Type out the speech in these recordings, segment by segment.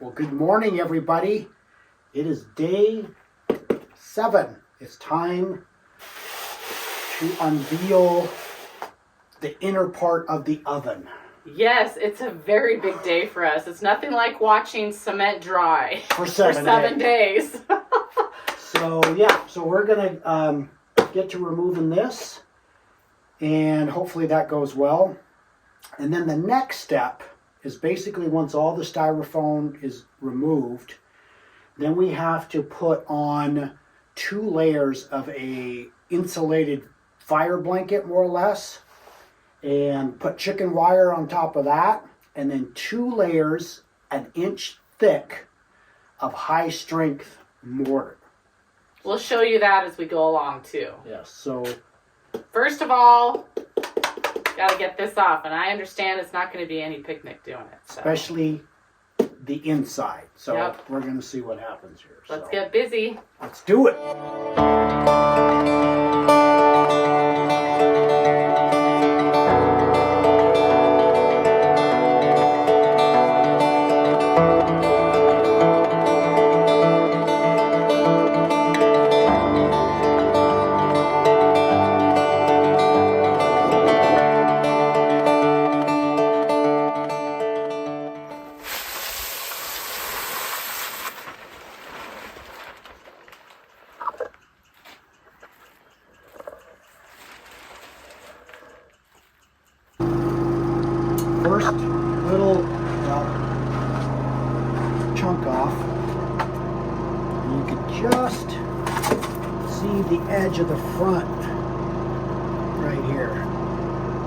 Well, good morning, everybody. It is day 7. It's time to unveil the inner part of the oven. Yes, it's a very big day for us. It's nothing like watching cement dry For 7 days. So we're gonna get to removing this, and hopefully that goes well. And then the next step is basically once all the styrofoam is removed, then we have to put on 2 layers of a insulated fire blanket, more or less, and put chicken wire on top of that, and then 2 layers, an inch thick, of high strength mortar. We'll show you that as we go along too. Yes, so first of all, got to get this off, and I understand it's not going to be any picnic doing it. So. Especially the inside. So Yep. We're going to see what happens here. Let's get busy. Let's do it. First little chunk off, and you can just see the edge of the front right here.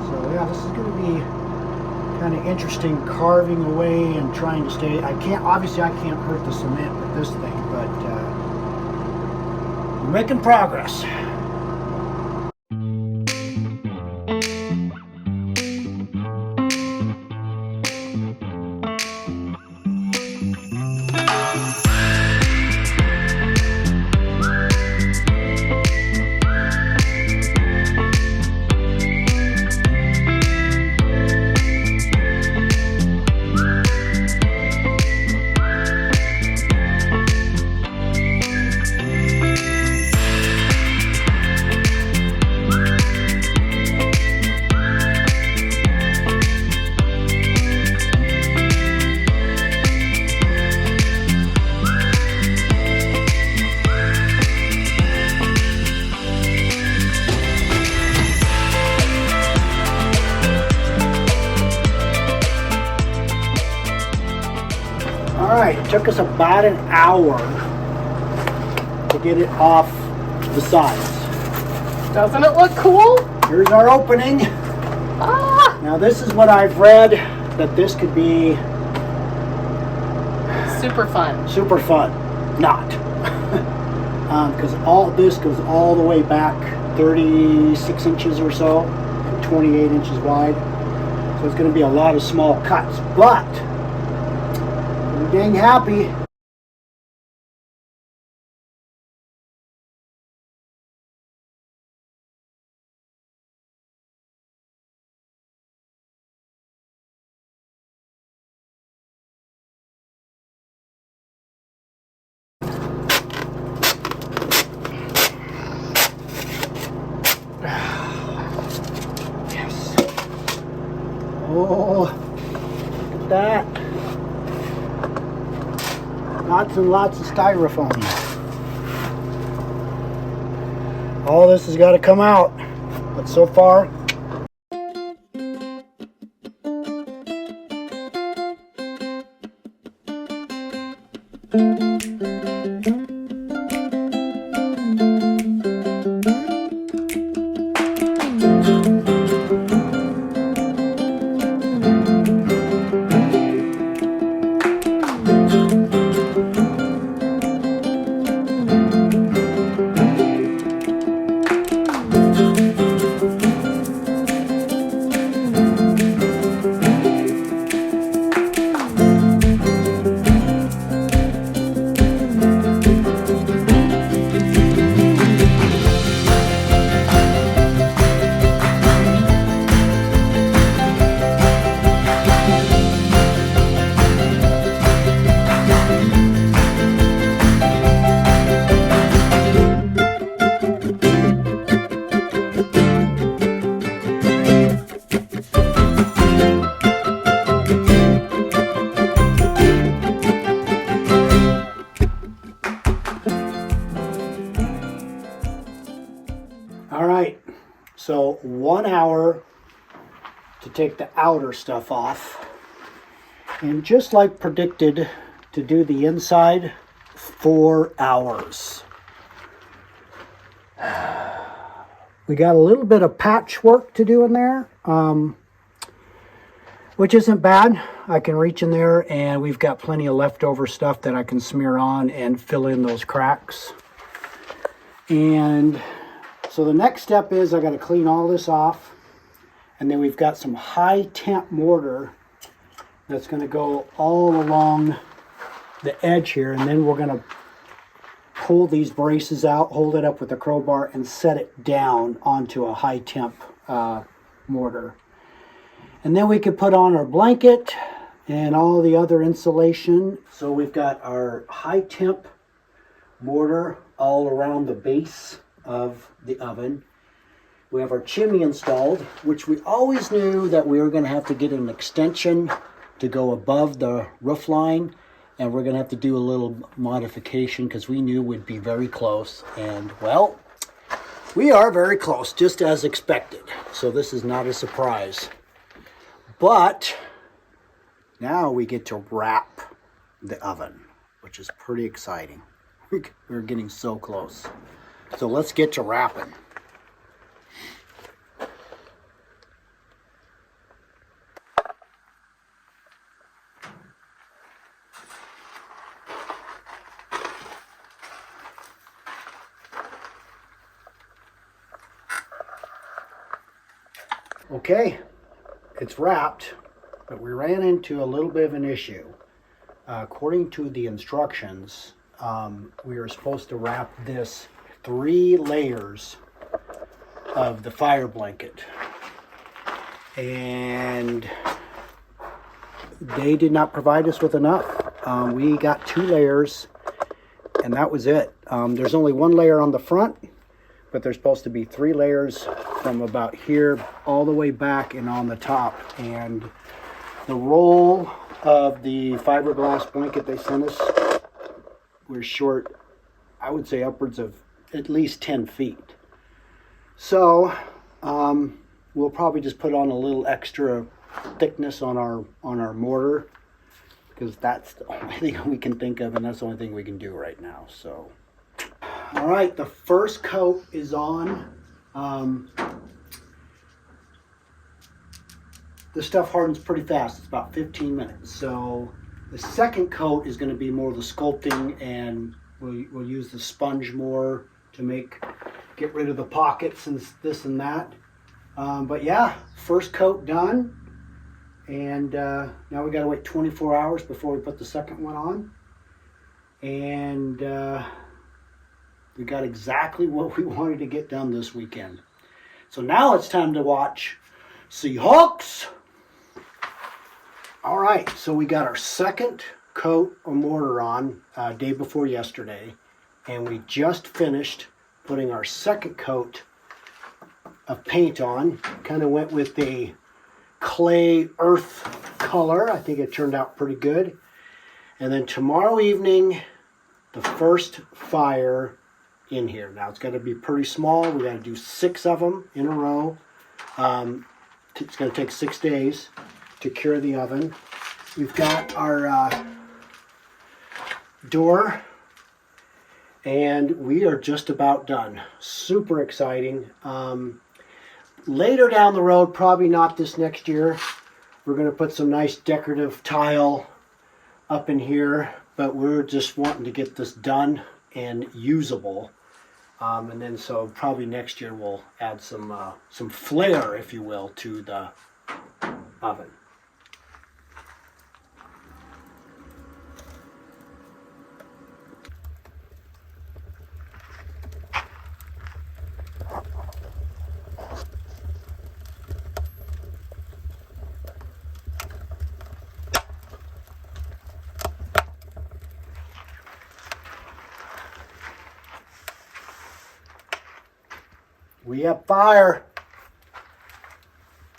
So yeah, this is going to be kind of interesting, carving away and trying to stay. Obviously I can't hurt the cement with this thing, but we're making progress. Alright, it took us about an hour to get it off the sides. Doesn't it look cool? Here's our opening. Ah! Now this is what I've read, that this could be Super fun. super fun. Not. Because all this goes all the way back 36 inches or so, and 28 inches wide. So it's going to be a lot of small cuts, but I'm dang happy. Yes. Oh, look at that. Lots and lots of styrofoam. All this has got to come out, but so far 1 hour to take the outer stuff off. And just like predicted, to do the inside, 4 hours. We got a little bit of patchwork to do in there, which isn't bad. I can reach in there and we've got plenty of leftover stuff that I can smear on and fill in those cracks. And so the next step is I got to clean all this off. And then we've got some high temp mortar that's going to go all along the edge here. And then we're going to pull these braces out, hold it up with a crowbar, and set it down onto a high temp mortar. And then we could put on our blanket and all the other insulation. So we've got our high temp mortar all around the base of the oven. We have our chimney installed, which we always knew that we were going to have to get an extension to go above the roof line. And we're going to have to do a little modification because we knew we'd be very close. And, well, we are very close, just as expected. So this is not a surprise. But now we get to wrap the oven, which is pretty exciting. We're getting so close. So let's get to wrapping. Okay, it's wrapped, but we ran into a little bit of an issue. According to the instructions, we were supposed to wrap this 3 layers of the fire blanket. And they did not provide us with enough. We got 2 layers, and that was it. There's only 1 layer on the front, but there's supposed to be 3 layers from about here all the way back and on the top. And the roll of the fiberglass blanket they sent us was short, I would say upwards of at least 10 feet. So we'll probably just put on a little extra thickness on our mortar, because that's the only thing we can think of, and that's the only thing we can do right now. So all right, the first coat is on. This stuff hardens pretty fast. It's about 15 minutes. So the second coat is going to be more of the sculpting, and we'll use the sponge more to get rid of the pockets and this and that. But yeah, first coat done. And now we got to wait 24 hours before we put the second one on. And we got exactly what we wanted to get done this weekend. So now it's time to watch Seahawks. All right, so we got our second coat of mortar on day before yesterday, and we just finished putting our second coat of paint on. Kind of went with the clay earth color. I think it turned out pretty good. And then tomorrow evening, the first fire in here. Now it's got to be pretty small. We got to do 6 of them in a row. It's going to take 6 days to cure the oven. We've got our door, and we are just about done. Super exciting. Later down the road, probably not this next year, we're going to put some nice decorative tile up in here, but we're just wanting to get this done and usable. And then so probably next year we'll add some flair, if you will, to the oven. We have fire.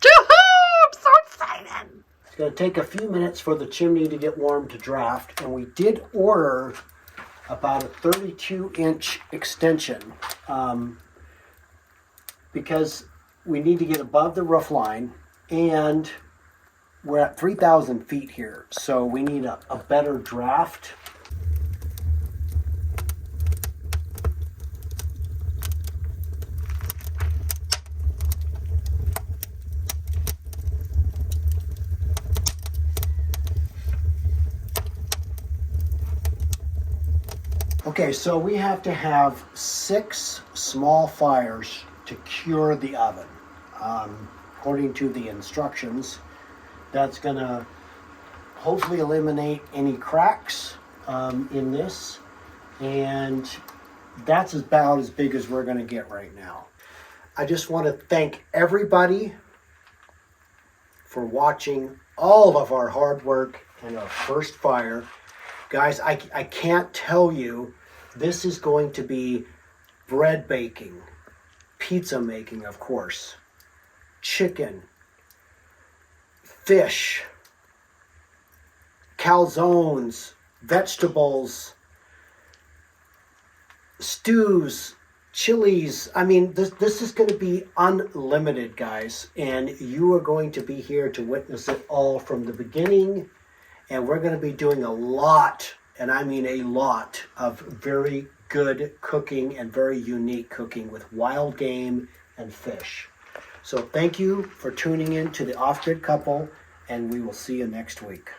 I'm so excited. It's going to take a few minutes for the chimney to get warm to draft, and we did order about a 32-inch extension because we need to get above the roof line, and we're at 3,000 feet here, so we need a better draft. Okay, so we have to have 6 small fires to cure the oven. According to the instructions, that's gonna hopefully eliminate any cracks in this, and that's about as big as we're gonna get right now. I just want to thank everybody for watching all of our hard work and our first fire. Guys, I can't tell you, this is going to be bread baking, pizza making, of course, chicken, fish, calzones, vegetables, stews, chilies. I mean, this is going to be unlimited, guys, and you are going to be here to witness it all from the beginning. And we're going to be doing a lot, and I mean a lot, of very good cooking and very unique cooking with wild game and fish. So thank you for tuning in to the Offgrid Couple, and we will see you next week.